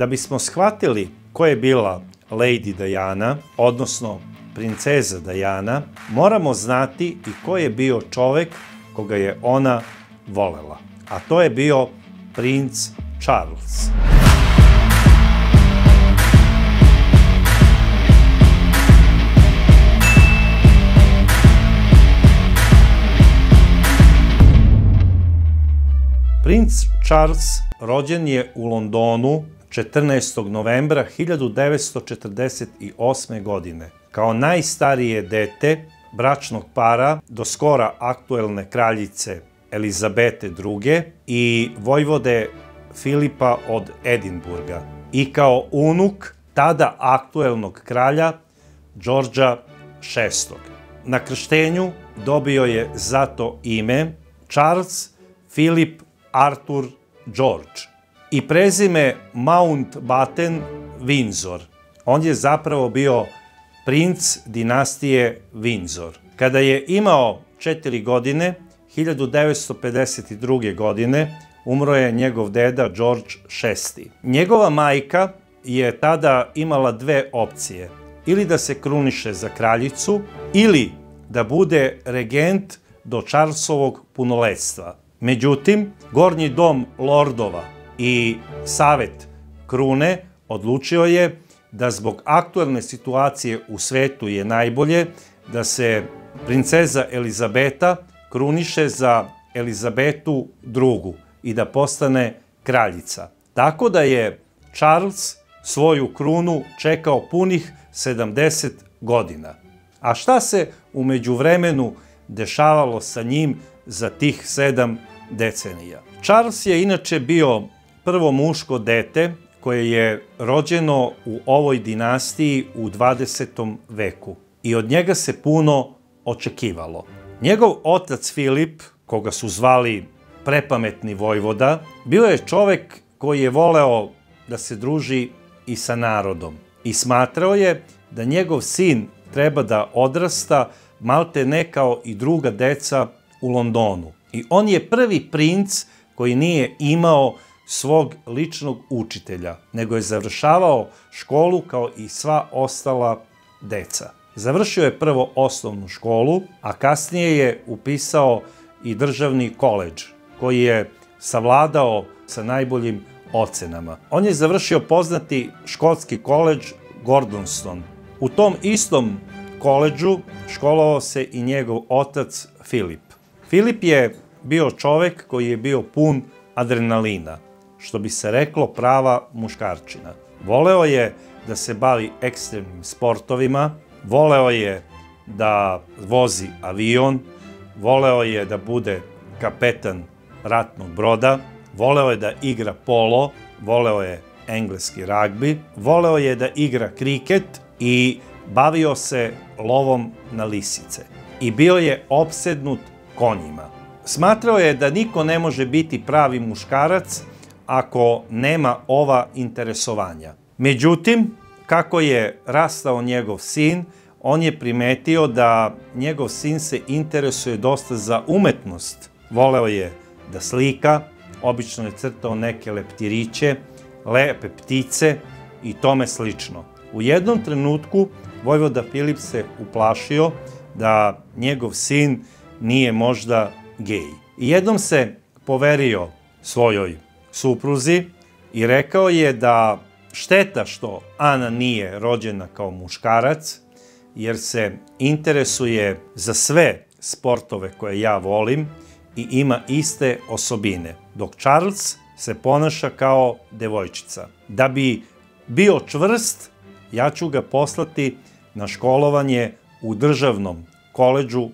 Da bismo shvatili ko je bila Lady Diana, odnosno princeza Diana, moramo znati i ko je bio čovek koga je ona volela. A to je bio princ Charles. Princ Charles rođen je u Londonu 14. novembra 1948. godine. Kao najstarije dete bračnog para do skora aktuelne kraljice Elizabete II. I vojvode Filipa od Edinburga. I kao unuk tada aktuelnog kralja Đorđa VI. Na krštenju dobio je zato ime Charles Philip Arthur George i prezime Mountbatten Windsor. On je zapravo bio princ dinastije Windsor. Kada je imao 4 godine, 1952. godine, umro je njegov deda George VI. Njegova majka je tada imala dve opcije. Ili da se kruniše za kraljicu, ili da bude regent do Charlesovog punoletstva. Međutim, Gornji dom lordova i Savet krune odlučio je da zbog aktuelne situacije u svetu je najbolje da se princeza Elizabeta kruniše za Elizabetu II. I da postane kraljica. Tako da je Charles svoju krunu čekao punih 70 godina. A šta se u međuvremenu dešavalo sa njim za tih 7 decenija? Charles je inače bio prvo muško dete koje je rođeno u ovoj dinastiji u 20. veku i od njega se puno očekivalo. Njegov otac Filip, koga su zvali prepametni vojvoda, bio je čovek koji je voleo da se druži i sa narodom i smatrao je da njegov sin treba da odrasta malte ne kao i druga deca u Londonu. I on je prvi princ koji nije imao svog ličnog učitelja, nego je završavao školu kao i sva ostala deca. Završio je prvo osnovnu školu, a kasnije je upisao i državni koledž, koji je savladao sa najboljim ocenama. On je završio poznati škotski koledž Gordonston. U tom istom koledžu školovao se i njegov otac Filip. Filip je bio čovek koji je bio pun adrenalina, što bi se reklo prava muškarčina. Voleo je da se bavi ekstremnim sportovima, voleo je da vozi avion, voleo je da bude kapetan ratnog broda, voleo je da igra polo, voleo je engleski ragbi, voleo je da igra kriket i bavio se lovom na lisice. I bio je opsednut konjima. Smatrao je da niko ne može biti pravi muškarac ako nema ova interesovanja. Međutim, kako je rastao njegov sin, on je primetio da njegov sin se interesuje dosta za umetnost. Voleo je da slika, obično je crtao neke leptiriće, lepe ptice i tome slično. U jednom trenutku vojvoda Filip se uplašio da njegov sin nije možda gej. I jednom se poverio svojoj supruzi i rekao je da šteta što Ana nije rođena kao muškarac, jer se interesuje za sve sportove koje ja volim i ima iste osobine, dok Charles se ponaša kao devojčica. Da bi bio čvrst, ja ću ga poslati na školovanje u državnom koledžu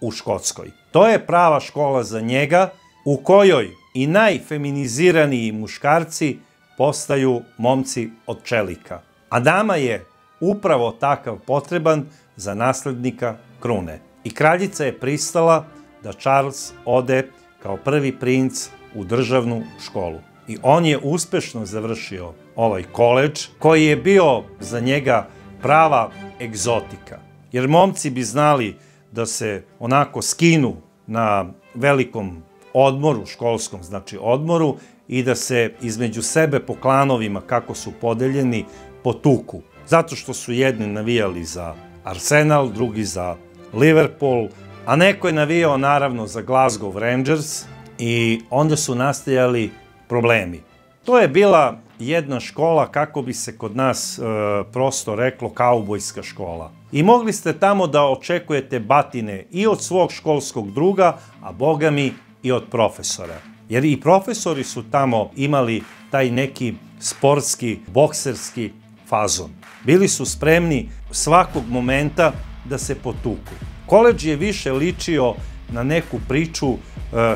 u Škotskoj. To je prava škola za njega, u kojoj i najfeminiziraniji muškarci postaju momci od čelika. A nama je upravo takav potreban za naslednika krune. I kraljica je pristala da Charles ode kao prvi princ u državnu školu. I on je uspešno završio ovaj koledž, koji je bio za njega prava egzotika. Jer momci bi znali da se onako skinu na velikom odmoru, školskom znači odmoru, i da se između sebe po klanovima, kako su podeljeni, potuku. Zato što su jedni navijali za Arsenal, drugi za Liverpool, a neko je navijao naravno za Glasgow Rangers i onda su nastajali problemi. To je bila jedna škola, kako bi se kod nas prosto reklo, kaubojska škola. I mogli ste tamo da očekujete batine i od svog školskog druga, a bogami i od profesora. Jer i profesori su tamo imali taj neki sportski, bokserski fazon. Bili su spremni svakog momenta da se potuku. Koledž je više ličio na neku priču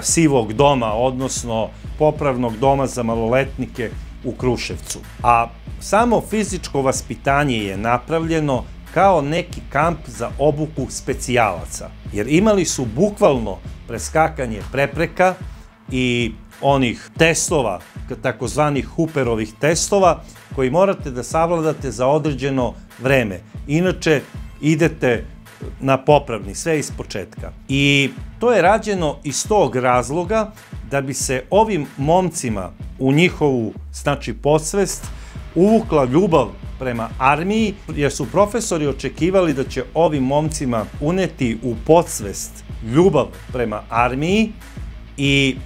sivog doma, odnosno popravnog doma za maloletnike u Kruševcu. A samo fizičko vaspitanje je napravljeno kao neki kamp za obuku specijalaca. Jer imali su bukvalno preskakanje prepreka i onih testova, takozvanih Hooperovih testova, koji morate da savladate za određeno vreme. Inače, idete na popravni, sve iz početka. I to je rađeno iz tog razloga da bi se ovim momcima u njihovu, znači, podsvest uvukla ljubav prema armiji, jer su profesori očekivali da će ovim momcima uneti u podsvest ljubav prema armiji i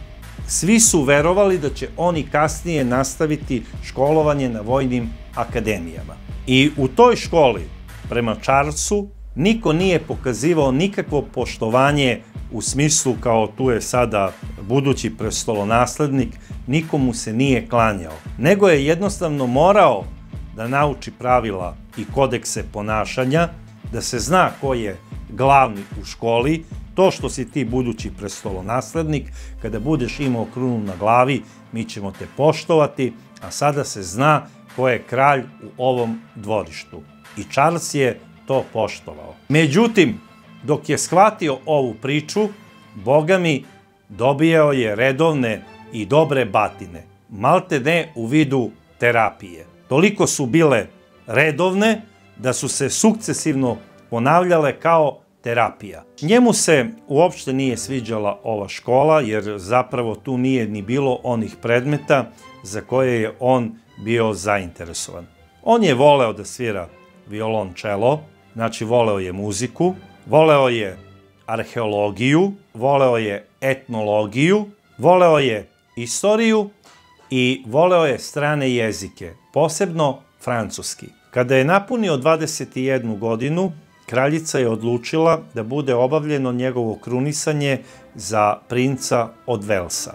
svi su verovali da će oni kasnije nastaviti školovanje na vojnim akademijama. I u toj školi, prema Charlesu, niko nije pokazivao nikakvo poštovanje u smislu kao tu je sada budući prestolonaslednik, nikomu se nije klanjao, nego je jednostavno morao da nauči pravila i kodekse ponašanja, da se zna ko je glavni u školi. To što si ti budući prestolonaslednik, kada budeš imao krunu na glavi, mi ćemo te poštovati, a sada se zna ko je kralj u ovom dvorištu. I Charles je to poštovao. Međutim, dok je shvatio ovu priču, bogami, dobijao je redovne i dobre batine, malte ne u vidu terapije. Toliko su bile redovne da su se sukcesivno ponavljale kao terapija. Njemu se uopšte nije sviđala ova škola, jer zapravo tu nije ni bilo onih predmeta za koje je on bio zainteresovan. On je voleo da svira violončelo, znači voleo je muziku, voleo je arheologiju, voleo je etnologiju, voleo je istoriju i voleo je strane jezike, posebno francuski. Kada je napunio 21 godinu, kraljica je odlučila da bude obavljeno njegovo krunisanje za princa od Velsa.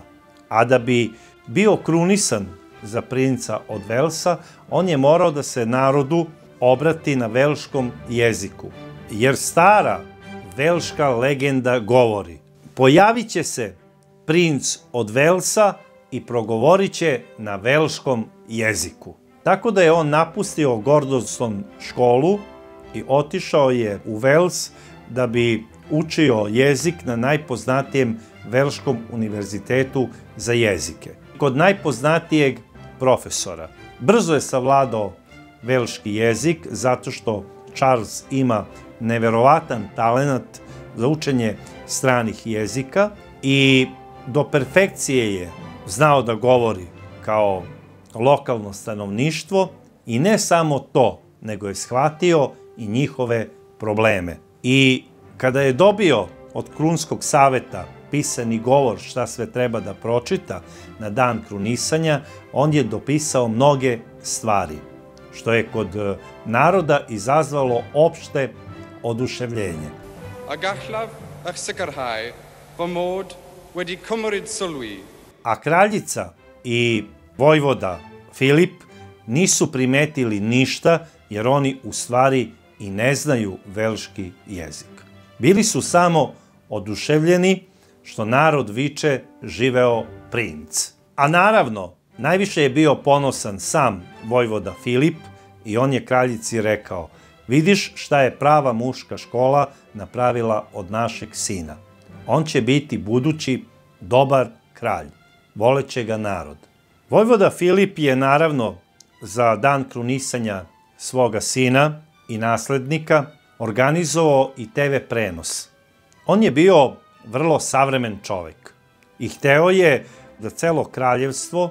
A da bi bio krunisan za princa od Velsa, on je morao da se narodu obrati na velškom jeziku. Jer stara velška legenda govori: pojavit će se princ od Velsa i progovorit će na velškom jeziku. Tako da je on napustio Gordonston školu i otišao je u Vels da bi učio jezik na najpoznatijem velškom univerzitetu za jezike. Kod najpoznatijeg profesora. Brzo je savladao velški jezik zato što Charles ima neverovatan talenat za učenje stranih jezika i do perfekcije je znao da govori kao lokalno stanovništvo i ne samo to, nego je shvatio i njihove probleme. I kada je dobio od krunskog saveta pisani govor šta sve treba da pročita na dan krunisanja, on je dopisao mnoge stvari, što je kod naroda izazvalo opšte oduševljenje. A kraljica i vojvoda Filip nisu primetili ništa, jer oni u stvari i ne znaju velški jezik. Bili su samo oduševljeni što narod viče živeo princ. A naravno, najviše je bio ponosan sam vojvoda Filip i on je kraljici rekao: vidiš šta je prava muška škola napravila od našeg sina. On će biti budući dobar kralj. Voleće ga narod. Vojvoda Filip je naravno za dan krunisanja svoga sina i naslednika organizovao i TV prenos. On je bio vrlo savremen čovek i hteo je da celo kraljevstvo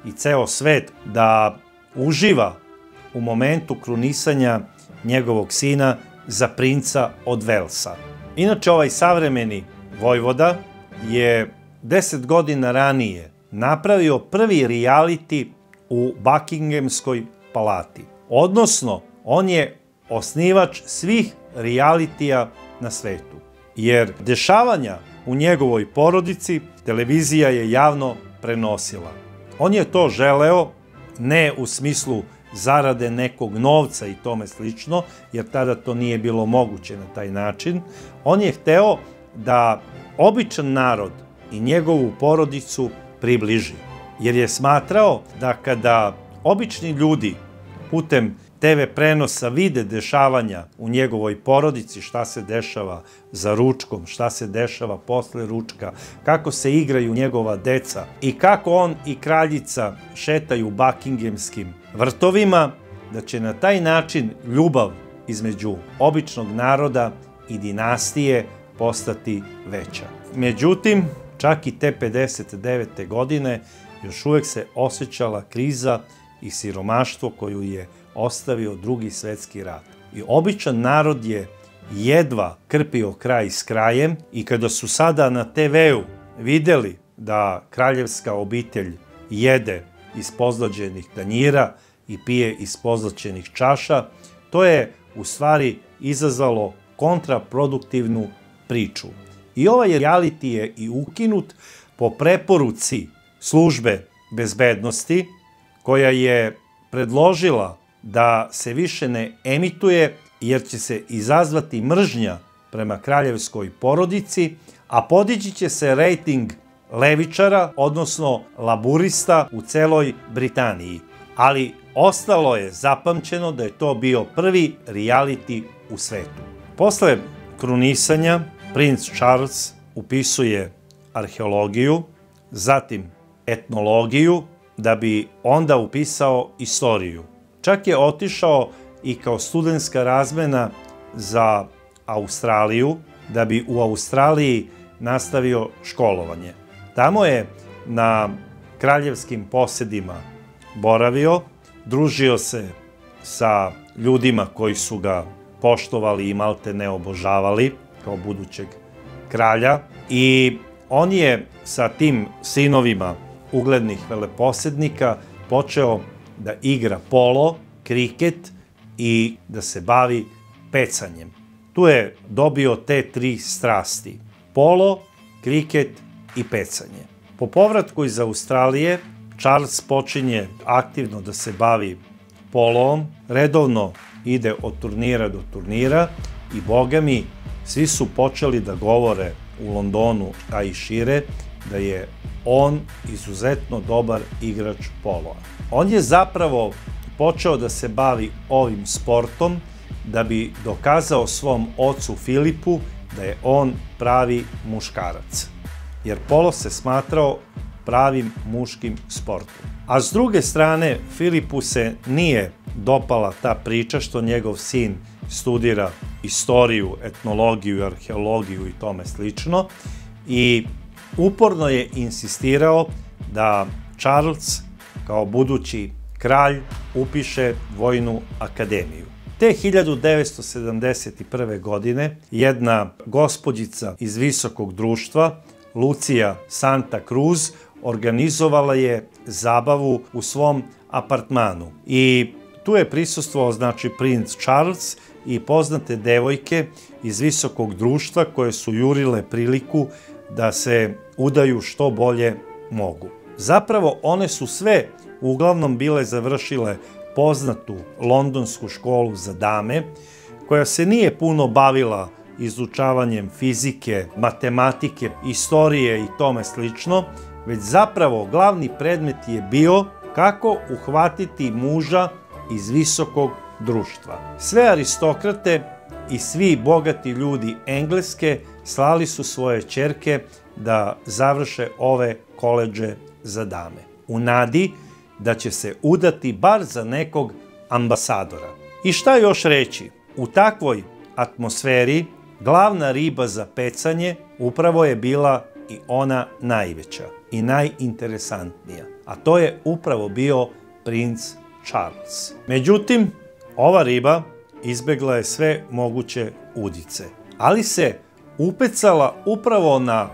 i ceo svet da uživa u momentu krunisanja njegovog sina za princa od Velsa. Inače, ovaj savremeni vojvoda je 10 godina ranije napravio prvi reality u Buckinghamskoj palati. Odnosno, on je osnivač svih realitija na svetu. Jer dešavanja u njegovoj porodici televizija je javno prenosila. On je to želeo ne u smislu zarade nekog novca i tome slično, jer tada to nije bilo moguće na taj način. On je hteo da običan narod i njegovu porodicu približi. Jer je smatrao da kada obični ljudi putem TV prenosa vide dešavanja u njegovoj porodici, šta se dešava za ručkom, šta se dešava posle ručka, kako se igraju njegova deca i kako on i kraljica šetaju Buckinghamskim vrtovima, da će na taj način ljubav između običnog naroda i dinastije postati veća. Međutim, čak i te 59. godine još uvek se osjećala kriza i siromaštvo koju je ostavio Drugi svetski rat. I običan narod je jedva krpio kraj s krajem i kada su sada na TV-u videli da kraljevska obitelj jede iz pozlađenih tanjira i pije iz pozlaćenih čaša, to je u stvari izazvalo kontraproduktivnu priču. I ovaj reality je i ukinut po preporuci službe bezbednosti, koja je predložila da se više ne emituje jer će se izazvati mržnja prema kraljevskoj porodici, a podići će se rejting levičara, odnosno laburista u celoj Britaniji. Ali ostalo je zapamćeno da je to bio prvi reality u svetu. Posle krunisanja, princ Charles upisuje arheologiju, zatim etnologiju, da bi onda upisao istoriju. Čak je otišao i kao studentska razmena za Australiju, da bi u Australiji nastavio školovanje. Tamo je na kraljevskim posedima boravio, družio se sa ljudima koji su ga poštovali i malte ne obožavali kao budućeg kralja i on je sa tim sinovima uglednih veleposednika počeo da igra polo, kriket i da se bavi pecanjem. Tu je dobio te tri strasti: polo, kriket i pecanje. Po povratku iz Australije, Charles počinje aktivno da se bavi polom, redovno ide od turnira do turnira i boga mi, svi su počeli da govore u Londonu, a i šire, da je on izuzetno dobar igrač poloa. On je zapravo počeo da se bavi ovim sportom da bi dokazao svom ocu Filipu da je on pravi muškarac. Jer polo se smatrao pravim muškim sportom. A s druge strane, Filipu se nije dopala ta priča što njegov sin studira istoriju, etnologiju, arheologiju i tome slično i uporno je insistirao da Charles kao budući kralj upiše vojnu akademiju. Te 1971. godine jedna gospođica iz visokog društva, Lucija Santa Cruz, organizovala je zabavu u svom apartmanu i tu je prisustvovao znači princ Charles i poznate devojke iz visokog društva koje su jurile priliku da se udaju što bolje mogu. Zapravo one su sve uglavnom bile završile poznatu londonsku školu za dame, koja se nije puno bavila izučavanjem fizike, matematike, istorije i tome slično, već zapravo glavni predmet je bio kako uhvatiti muža iz visokog društva. Sve aristokrate i svi bogati ljudi Engleske slali su svoje ćerke da završe ove koledže za dame, u nadi da će se udati bar za nekog ambasadora. I šta još reći? U takvoj atmosferi glavna riba za pecanje upravo je bila i ona najveća. i najinteresantnija, a to je upravo bio princ Charles. Međutim, ova riba izbegla je sve moguće udice, ali se upecala upravo na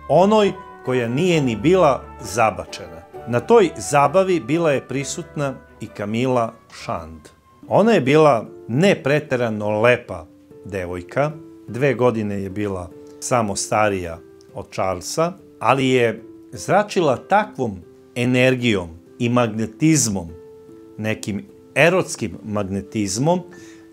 onoj koja nije ni bila zabačena. Na toj zabavi bila je prisutna i Camilla Shand. Ona je bila ne preterano lepa devojka, 2 godine je bila samo starija od Charlesa, ali je zračila takvom energijom i magnetizmom, nekim erotskim magnetizmom,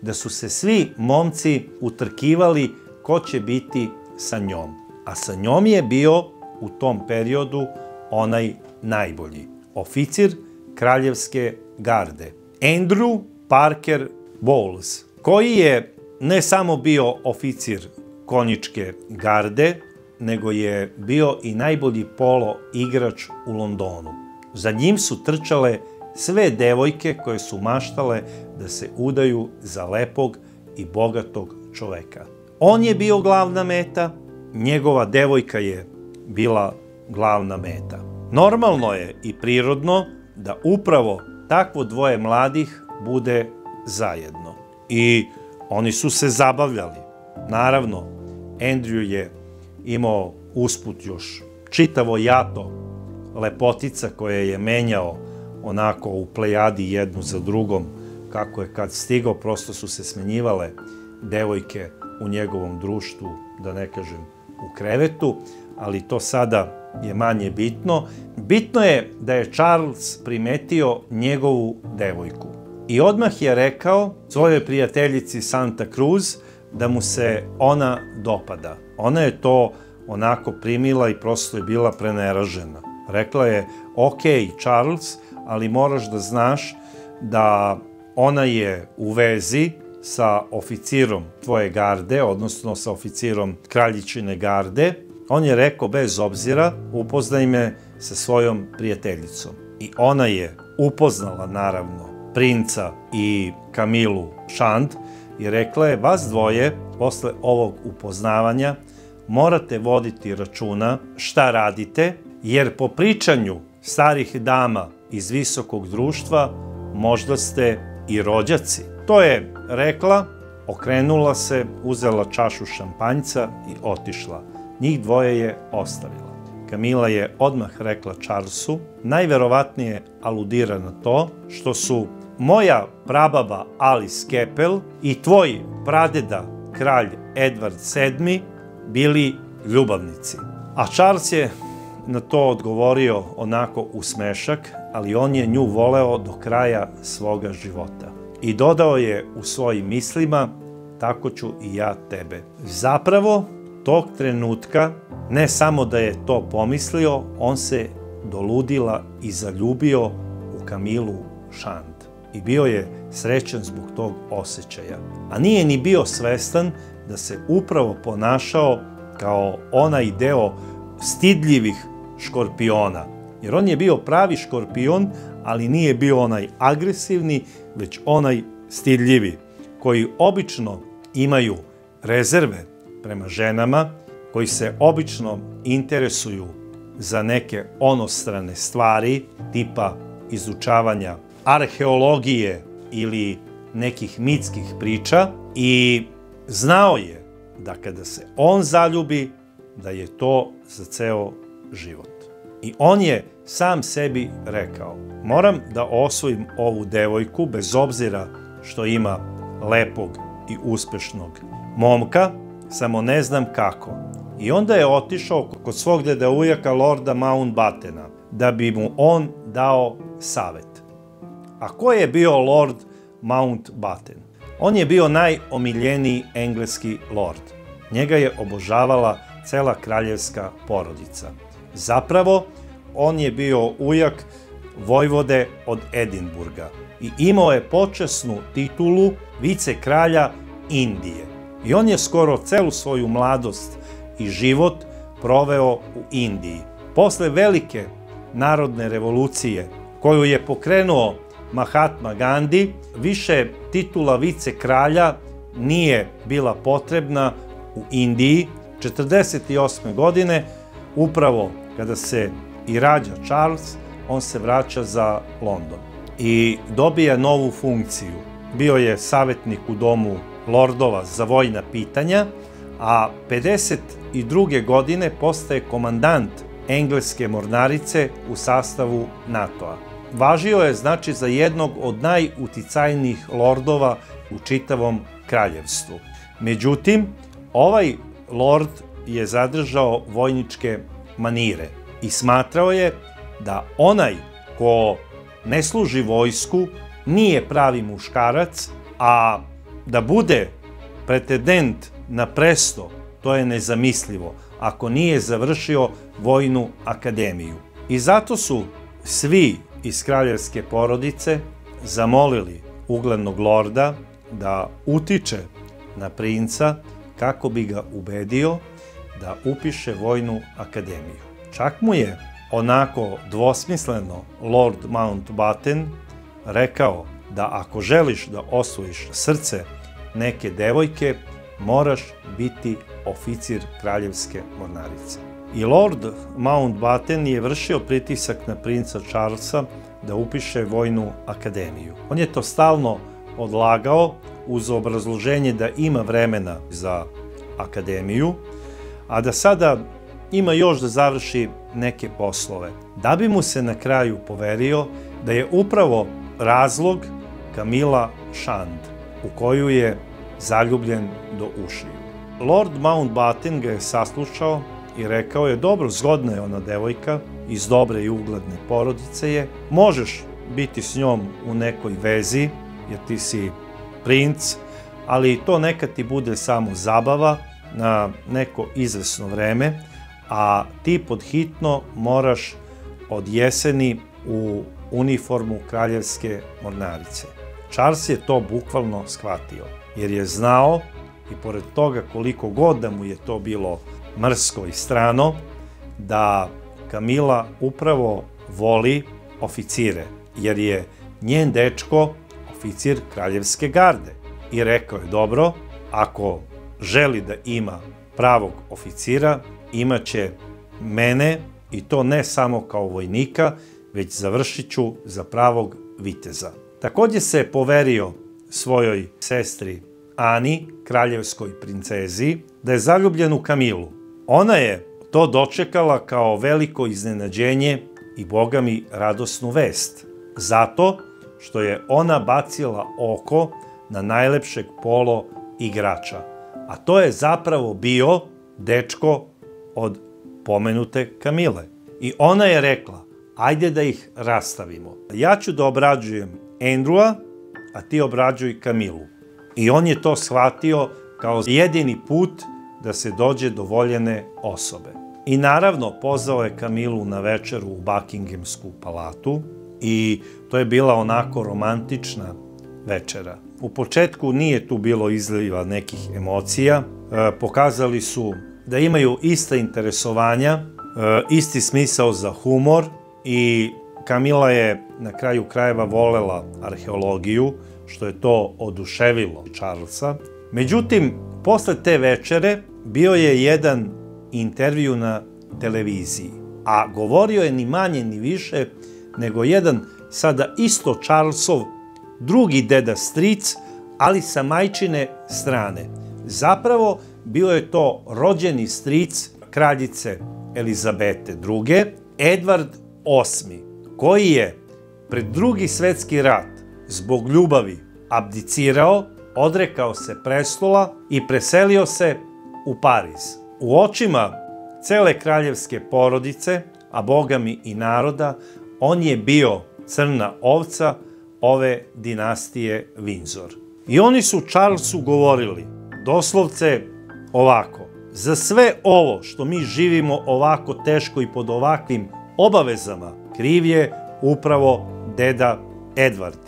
da su se svi momci utrkivali ko će biti sa njom. A sa njom je bio u tom periodu onaj najbolji, oficir kraljevske garde, Andrew Parker Bowles, koji je ne samo bio oficir konjičke garde, nego je bio i najbolji polo igrač u Londonu. Za njim su trčale sve devojke koje su maštale da se udaju za lepog i bogatog čoveka. On je bio glavna meta, njegova devojka je bila glavna meta. Normalno je i prirodno da upravo takvo dvoje mladih bude zajedno. I oni su se zabavljali. Naravno, Andrew je imao usput još čitavo jato lepotica koje je menjao onako u plejadi jednu za drugom, kako je kad stigao, prosto su se smenjivale devojke u njegovom društvu, da ne kažem u krevetu, ali to sada je manje bitno. Bitno je da je Charles primetio njegovu devojku i odmah je rekao svojoj prijateljici Santa Cruz da mu se ona dopada. Ona je to onako primila i prosto je bila preneražena. Rekla je, ok, Charles, ali moraš da znaš da ona je u vezi sa oficirom tvoje garde, odnosno sa oficirom kraljičine garde. On je rekao, bez obzira, upoznaj me sa svojom prijateljicom. I ona je upoznala, naravno, princa i Camillu Shand i rekla je, vas dvoje, posle ovog upoznavanja, morate voditi računa šta radite, jer po pričanju starih dama iz visokog društva možda ste i rođaci. To je rekla, okrenula se, uzela čašu šampanjca i otišla. Njih dvoje je ostavila. Camilla je odmah rekla Charlesu, najverovatnije aludira na to što su moja prababa Alice Keppel i tvoj pradeda kralj Edward VII bili ljubavnici. A Charles je na to odgovorio onako u smešak, ali on je nju voleo do kraja svoga života. I dodao je u svojim mislima, tako ću i ja tebe. Zapravo, tog trenutka, ne samo da je to pomislio, on se doludila i zaljubio u Camillu Shand. I bio je srećan zbog tog osjećaja. A nije ni bio svestan da se upravo ponašao kao onaj deo stidljivih škorpiona. Jer on je bio pravi škorpion, ali nije bio onaj agresivni, već onaj stidljivi, koji obično imaju rezerve prema ženama, koji se obično interesuju za neke onostrane stvari, tipa izučavanja arheologije ili nekih mitskih priča, i znao je da kada se on zaljubi, da je to za ceo život. I on je sam sebi rekao, moram da osvojim ovu devojku, bez obzira što ima lepog i uspešnog momka, samo ne znam kako. I onda je otišao kod svog deda ujaka Lorda Mountbattena, da bi mu on dao savet. A ko je bio Lord Mountbatten? On je bio najomiljeniji engleski lord. Njega je obožavala cela kraljevska porodica. Zapravo, on je bio ujak vojvode od Edinburga i imao je počasnu titulu vicekralja Indije. I on je skoro celu svoju mladost i život proveo u Indiji. Posle velike narodne revolucije koju je pokrenuo Mahatma Gandhi, više titula vicekralja nije bila potrebna u Indiji. 1948. godine, upravo kada se i rađa Charles, on se vraća za London i dobija novu funkciju. Bio je savjetnik u domu lordova za vojna pitanja, a 52. godine postaje komandant engleske mornarice u sastavu NATO-a. Važio je znači za jednog od najuticajnijih lordova u čitavom kraljevstvu. Međutim, ovaj lord je zadržao vojničke manire i smatrao je da onaj ko ne služi vojsku nije pravi muškarac, a da bude pretendent na presto, to je nezamislivo ako nije završio vojnu akademiju. I zato su svi iz kraljevske porodice zamolili uglednog lorda da utiče na princa kako bi ga ubedio da upiše vojnu akademiju. Čak mu je onako dvosmisleno Lord Mountbatten rekao da ako želiš da osvojiš srce neke devojke, moraš biti oficir kraljevske mornarice. I Lord Mountbatten je vršio pritisak na princa Charlesa da upiše vojnu akademiju. On je to stalno odlagao uz obrazloženje da ima vremena za akademiju, a da sada ima još da završi neke poslove. Da bi mu se na kraju poverio da je upravo razlog Camilla Shand, u koju je zaljubljen do ušiju. Lord Mountbatten ga je saslušao i rekao je: dobro, zgodna je ona devojka, iz dobre i ugledne porodice je, možeš biti s njom u nekoj vezi, jer ti si princ, ali to neka ti bude samo zabava na neko izvesno vreme, a ti podhitno moraš od jeseni u uniformu kraljevske mornarice. Charles je to bukvalno shvatio, jer je znao, i pored toga koliko god da mu je to bilo mrsko i strano, da Camilla upravo voli oficire, jer je njen dečko oficir kraljevske garde. I rekao je: dobro, ako želi da ima pravog oficira, imaće mene, i to ne samo kao vojnika, već završit ću za pravog viteza. Također se poverio svojoj sestri Ani, kraljevskoj princezi, da je zaljubljen u Kamilu. Ona je to dočekala kao veliko iznenađenje i bogami radosnu vest, zato što je ona bacila oko na najlepšeg polo igrača, a to je zapravo bio dečko od pomenute Camille. I ona je rekla: ajde da ih rastavimo. Ja ću da obrađujem Andrewa, a ti obrađuj Camillu. I on je to shvatio kao jedini put da se dođe do voljene osobe. I naravno pozvao je Camillu na večeru u Buckinghamsku palatu i to je bila onako romantična večera. U početku nije tu bilo izliva nekih emocija, pokazali su da imaju ista interesovanja, isti smisao za humor i Camilla je na kraju krajeva volela arheologiju, što je to oduševilo Charlesa. Međutim, posle te večere bio je jedan intervju na televiziji, a govorio je ni manje ni više nego jedan sada isto Charlesov drugi deda stric, ali sa majčine strane. Zapravo bio je to rođeni stric kraljice Elizabete II, Edward VIII, koji je pred Drugi svetski rat zbog ljubavi abdicirao, odrekao se prestola i preselio se u Pariz. U očima cele kraljevske porodice, a bogami i naroda, on je bio crna ovca ove dinastije Windsor. I oni su Charlesu govorili doslovce ovako: za sve ovo što mi živimo ovako teško i pod ovakvim obavezama, kriv je upravo deda Edward.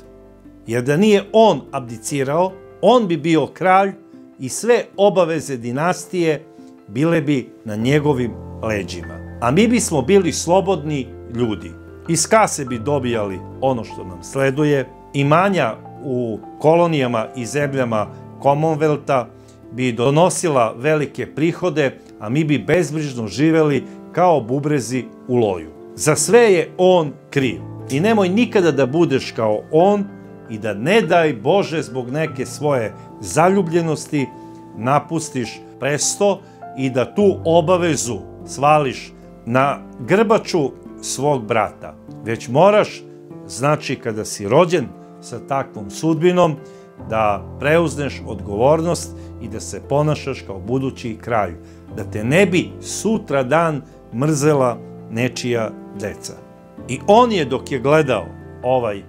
Jer da nije on abdicirao, on bi bio kralj i sve obaveze dinastije bile bi na njegovim leđima. A mi bismo bili slobodni ljudi. Iz kase bi dobijali ono što nam sleduje, imanja u kolonijama i zemljama Commonwealtha bi donosila velike prihode, a mi bi bezbrižno živeli kao bubrezi u loju. Za sve je on kriv. I nemoj nikada da budeš kao on i da ne daj Bože zbog neke svoje zaljubljenosti napustiš presto i da tu obavezu svališ na grbaču svog brata. Već moraš, znači kada si rođen sa takvom sudbinom, da preuzneš odgovornost i da se ponašaš kao budući kralj. Da te ne bi sutra dan mrzela nečija deca. I on je, dok je gledao ovaj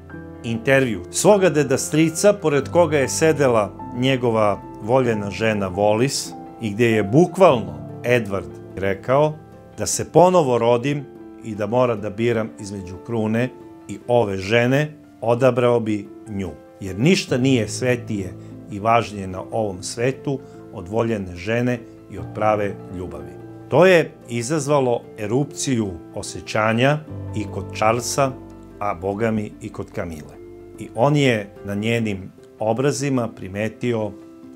intervju svoga deda strica, pored koga je sedela njegova voljena žena Wallis, i gdje je bukvalno Edward rekao da se ponovo rodim i da mora da biram između krune i ove žene, odabrao bi nju. Jer ništa nije svetije i važnije na ovom svetu od voljene žene i od prave ljubavi. To je izazvalo erupciju osjećanja i kod Charlesa, a bogami i kod Camille. I on je na njenim obrazima primetio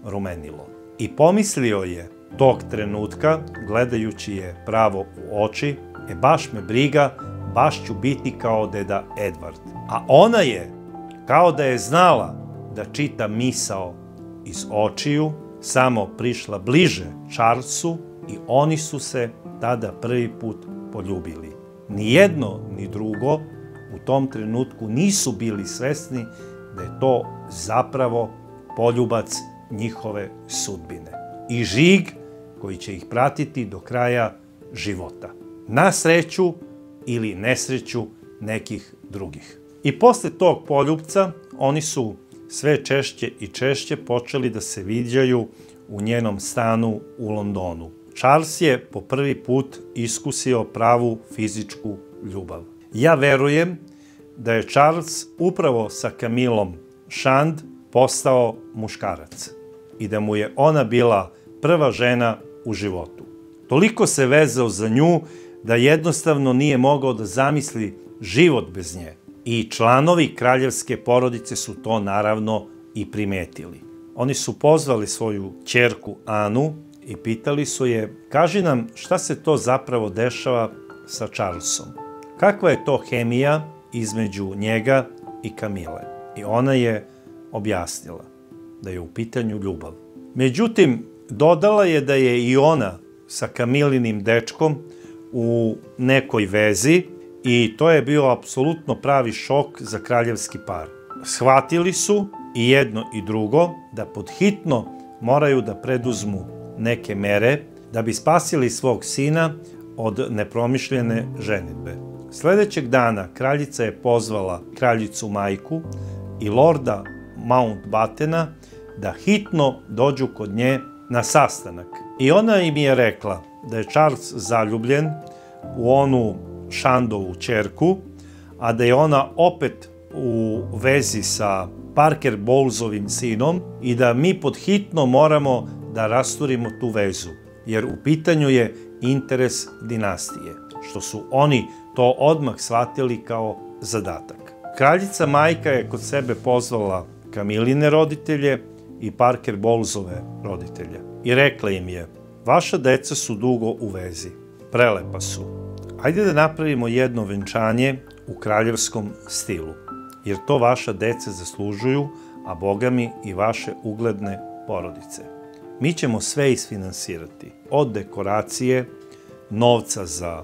rumenilo. I pomislio je tog trenutka, gledajući je pravo u oči, baš me briga, baš ću biti kao deda Edward. A ona je, kao da je znala da čita misao iz očiju, samo prišla bliže Charlesu i oni su se tada prvi put poljubili. Ni jedno ni drugo u tom trenutku nisu bili svesni da je to zapravo poljubac njihove sudbine i žig koji će ih pratiti do kraja života. Na sreću ili nesreću nekih drugih. I posle tog poljubca oni su sve češće i češće počeli da se viđaju u njenom stanu u Londonu. Charles je po prvi put iskusio pravu fizičku ljubav. Ja verujem da je Charles upravo sa Camillom Shand postao muškarac i da mu je ona bila prva žena u životu. Toliko se vezao za nju da jednostavno nije mogao da zamisli život bez nje. I članovi kraljevske porodice su to naravno i primetili. Oni su pozvali svoju ćerku Anu i pitali su je, kaži nam šta se to zapravo dešava sa Charlesom. Kakva je to hemija između njega i Camille? I ona je objasnila da je u pitanju ljubav. Međutim, dodala je da je i ona sa Camillinim dečkom u nekoj vezi i to je bio apsolutno pravi šok za kraljevski par. Shvatili su i jedno i drugo da podhitno moraju da preduzmu neke mere da bi spasili svog sina od nepromišljene ženidbe. Sledećeg dana kraljica je pozvala kraljicu majku i lorda Mountbattena da hitno dođu kod nje na sastanak. I ona im je rekla da je Charles zaljubljen u onu Shandovu ćerku, a da je ona opet u vezi sa Parker Bowlesovim sinom i da mi podhitno moramo da rasturimo tu vezu, jer u pitanju je interes dinastije, što su oni to odmah shvatili kao zadatak. Kraljica majka je kod sebe pozvala Camilline roditelje i Parker Bowlesove roditelje i rekla im je, vaša deca su dugo u vezi, prelepa su. Hajde da napravimo jedno venčanje u kraljevskom stilu, jer to vaša deca zaslužuju, a bogami i vaše ugledne porodice. Mi ćemo sve isfinansirati, od dekoracije, novca za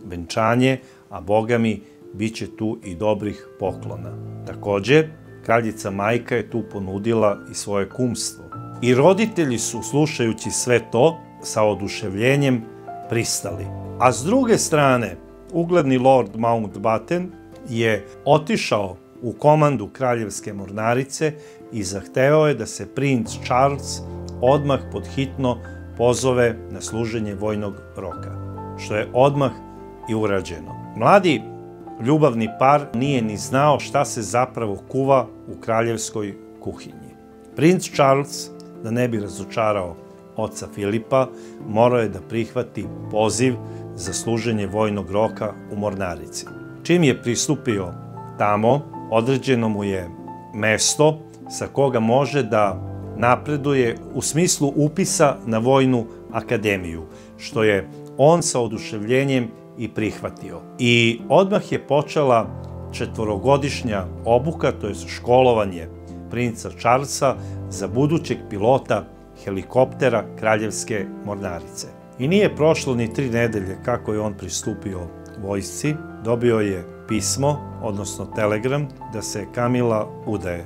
venčanje, a bogami bit će tu i dobrih poklona. Takođe, kraljica majka je tu ponudila i svoje kumstvo. I roditelji su, slušajući sve to, sa oduševljenjem pristali. A s druge strane, ugledni lord Mountbatten je otišao u komandu kraljevske mornarice i zahtevao je da se princ Charles odmah podhitno pozove na služenje vojnog roka, što je odmah i urađeno. Mladi ljubavni par nije ni znao šta se zapravo kuva u kraljevskoj kuhinji. Princ Charles, da ne bi razočarao oca Filipa, morao je da prihvati poziv za služenje vojnog roka u mornarici. Čim je pristupio tamo, određeno mu je mesto sa koga može da napreduje u smislu upisa na vojnu akademiju, što je on sa oduševljenjem i prihvatio. I odmah je počela 4-godišnja obuka, to je školovanje princa Charlesa za budućeg pilota helikoptera Kraljevske mornarice. I nije prošlo ni 3 nedelje kako je on pristupio vojsci, dobio je pismo, odnosno telegram, da se Camilla udaje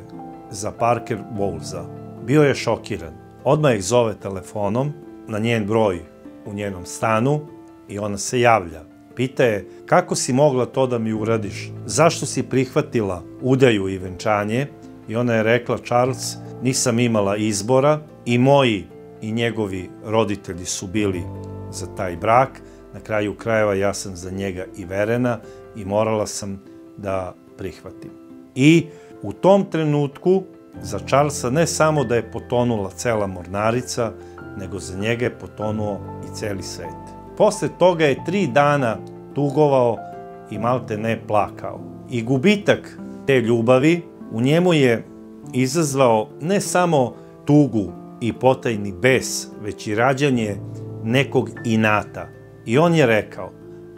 za Parker Bowlesa. Bio je šokiran. Odmah ih zove telefonom na njen broj u njenom stanu i ona se javlja. Pita je kako si mogla to da mi uradiš, zašto si prihvatila udaju i venčanje, i ona je rekla: Charles, nisam imala izbora i moji i njegovi roditelji su bili za taj brak, na kraju krajeva ja sam za njega i verena i morala sam da prihvatim. I u tom trenutku za Charlesa ne samo da je potonula cela mornarica, nego za njega je potonuo i celi svet. Posle toga je 3 dana tugovao i malte ne plakao. I gubitak te ljubavi u njemu je izazvao ne samo tugu i potajni bes, već i rađanje nekog inata. I on je rekao: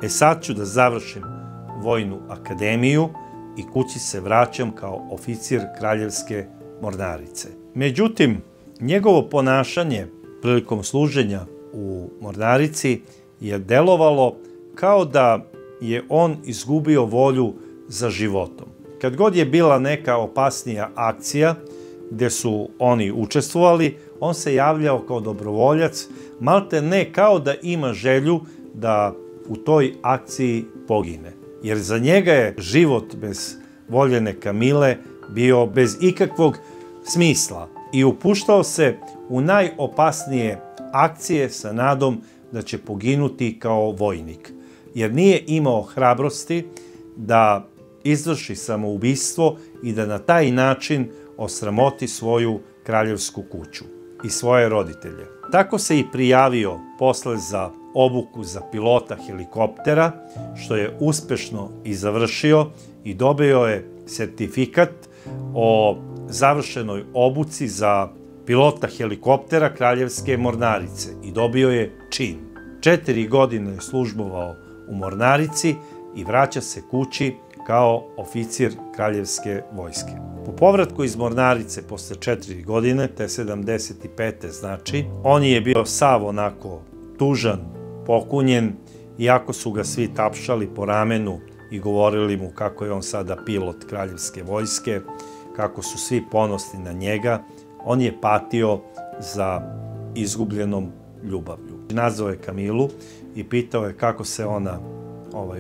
sad ću da završim vojnu akademiju i kući se vraćam kao oficir Kraljevske mornarice. Međutim, njegovo ponašanje prilikom služenja u mornarici je delovalo kao da je on izgubio volju za životom. Kad god je bila neka opasnija akcija gde su oni učestvovali, on se javljao kao dobrovoljac, malte ne kao da ima želju da u toj akciji pogine. Jer za njega je život bez voljene Camille bio bez ikakvog smisla i upuštao se u najopasnije akcije sa nadom da će poginuti kao vojnik. Jer nije imao hrabrosti da izvrši samoubistvo i da na taj način osramoti svoju kraljevsku kuću i svoje roditelje. Tako se i prijavio posle za obuku za pilota helikoptera, što je uspešno i završio i dobio je sertifikat o završenoj obuci za pilota helikoptera Kraljevske mornarice i dobio je čin. 4 godine je službovao u mornarici i vraća se kući kao oficir Kraljevske vojske. Po povratku iz mornarice posle 4 godine, te 75. znači, on je bio sav onako tužan, pokunjen, iako su ga svi tapšali po ramenu i govorili mu kako je on sada pilot Kraljevske vojske, kako su svi ponosni na njega, on je patio za izgubljenom ljubavlju. Nazvao je Camillu i pitao je kako se ona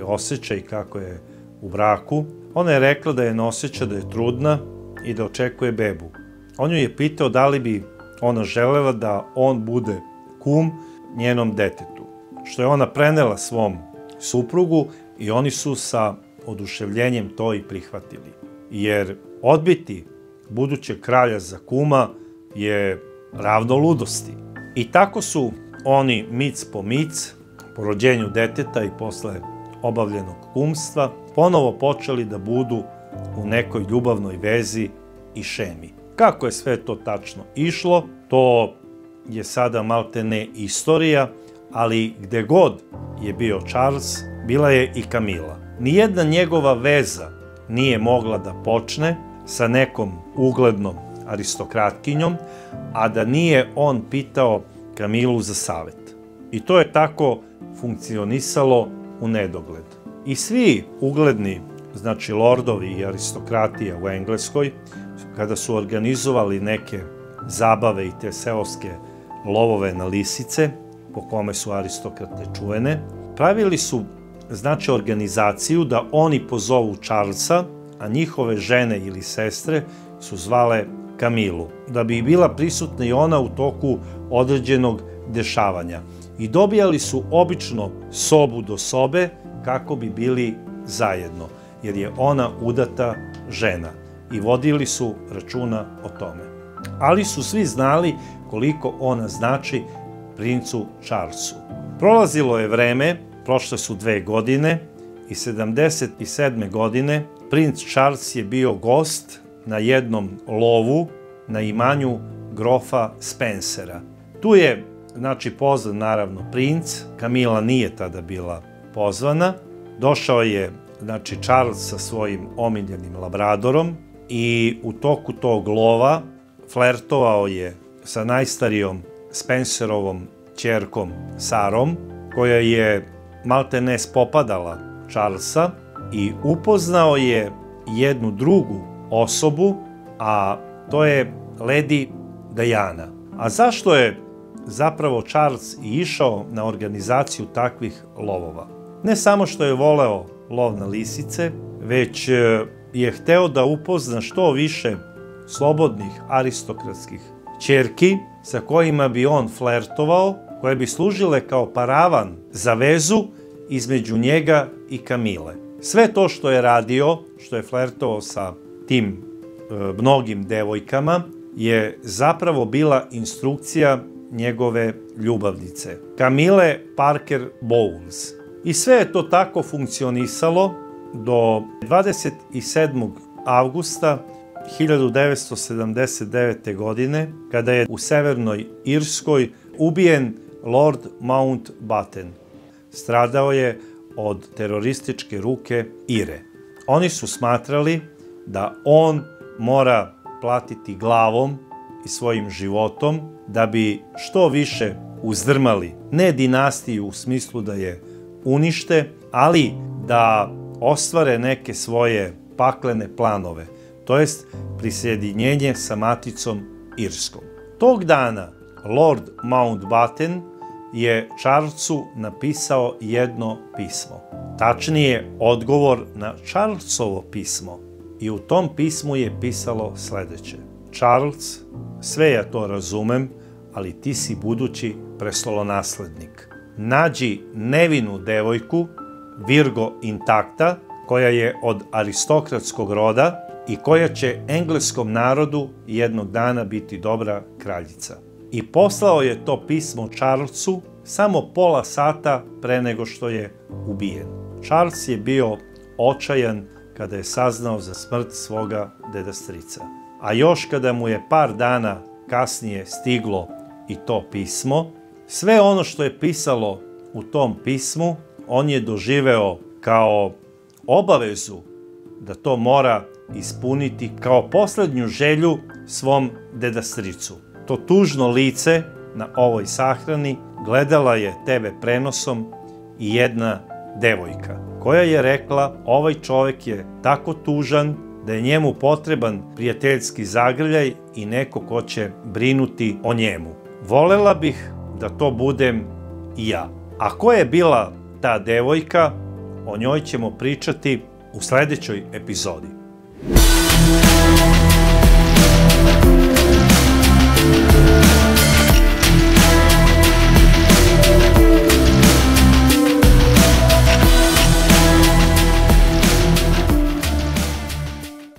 osjeća i kako je u braku. Ona je rekla da je ne osjeća, da je trudna i da očekuje bebu. On ju je pitao da li bi ona želela da on bude kum njenom detetu, što je ona prenela svom suprugu i oni su sa oduševljenjem to i prihvatili. Jer odbiti budućeg kralja za kuma je ravno ludosti. I tako su oni mic po mic, po rođenju deteta i posle obavljenog kumstva, ponovo počeli da budu u nekoj ljubavnoj vezi i šemi. Kako je sve to tačno išlo, to je sada malte ne istorija, ali gde god je bio Charles, bila je i Camilla. Nijedna njegova veza nije mogla da počne sa nekom uglednom aristokratkinjom, a da nije on pitao Camillu za savet. I to je tako funkcionisalo u nedogled. I svi ugledni, znači lordovi i aristokratija u Engleskoj, kada su organizovali neke zabave i te seoske lovove na lisice, po kome su aristokrate čuvene, pravili su, znači, organizaciju da oni pozovu Charlesa, a njihove žene ili sestre su zvale Camillu, da bi bila prisutna i ona u toku određenog dešavanja. I dobijali su obično sobu do sobe kako bi bili zajedno, jer je ona udata žena i vodili su računa o tome. Ali su svi znali koliko ona znači princu Charlesu. Prolazilo je vreme, prošle su 2 godine i 77. godine princ Charles je bio gost na jednom lovu na imanju grofa Spencera. Tu je, znači, pozvan naravno princ, Camilla nije tada bila pozvana. Došao je, znači, Charles sa svojim omiljenim Labradorom i u toku tog lova flertovao je sa najstarijom Spencerovom ćerkom Sarom, koja je maltene spopadala Charlesa, i upoznao je jednu drugu osobu, a to je Lady Diana. A zašto je zapravo Charles i išao na organizaciju takvih lovova? Ne samo što je voleo lov na lisice, već je hteo da upozna što više slobodnih aristokratskih ćerki sa kojima bi on flertovao, koje bi služile kao paravan za vezu između njega i Kamile. Sve to što je radio, što je flertovao sa tim mnogim devojkama, je zapravo bila instrukcija njegove ljubavnice, Camille Parker Bowles. I sve je to tako funkcionisalo do 27. avgusta 1979. godine, kada je u Severnoj Irskoj ubijen Lord Mountbatten. Stradao je od terorističke ruke Ire. Oni su smatrali da on mora platiti glavom i svojim životom da bi što više uzdrmali, ne dinastiju u smislu da je unište, ali da ostvare neke svoje paklene planove, to jest prisjedinjenje sa maticom Irskom. Tog dana Lord Mountbatten je Charlesu napisao jedno pismo. Tačnije, odgovor na Charlesovo pismo. I u tom pismu je pisalo sledeće: Charles, sve ja to razumem, ali ti si budući prestolonaslednik. Nađi nevinu devojku, Virgo intakta, koja je od aristokratskog roda i koja će engleskom narodu jednog dana biti dobra kraljica. I poslao je to pismo Charlesu samo pola sata pre nego što je ubijen. Charles je bio očajan kada je saznao za smrt svoga dedastrica. A još kada mu je par dana kasnije stiglo i to pismo, sve ono što je pisalo u tom pismu, on je doživeo kao obavezu da to mora ispuniti kao poslednju želju svom dedastricu. To tužno lice na ovoj sahrani gledala je TV prenosom i jedna devojka, koja je rekla: ovaj čovek je tako tužan da je njemu potreban prijateljski zagrljaj i neko ko će brinuti o njemu. Volela bih da to budem i ja. A ko je bila ta devojka, o njoj ćemo pričati u sledećoj epizodi.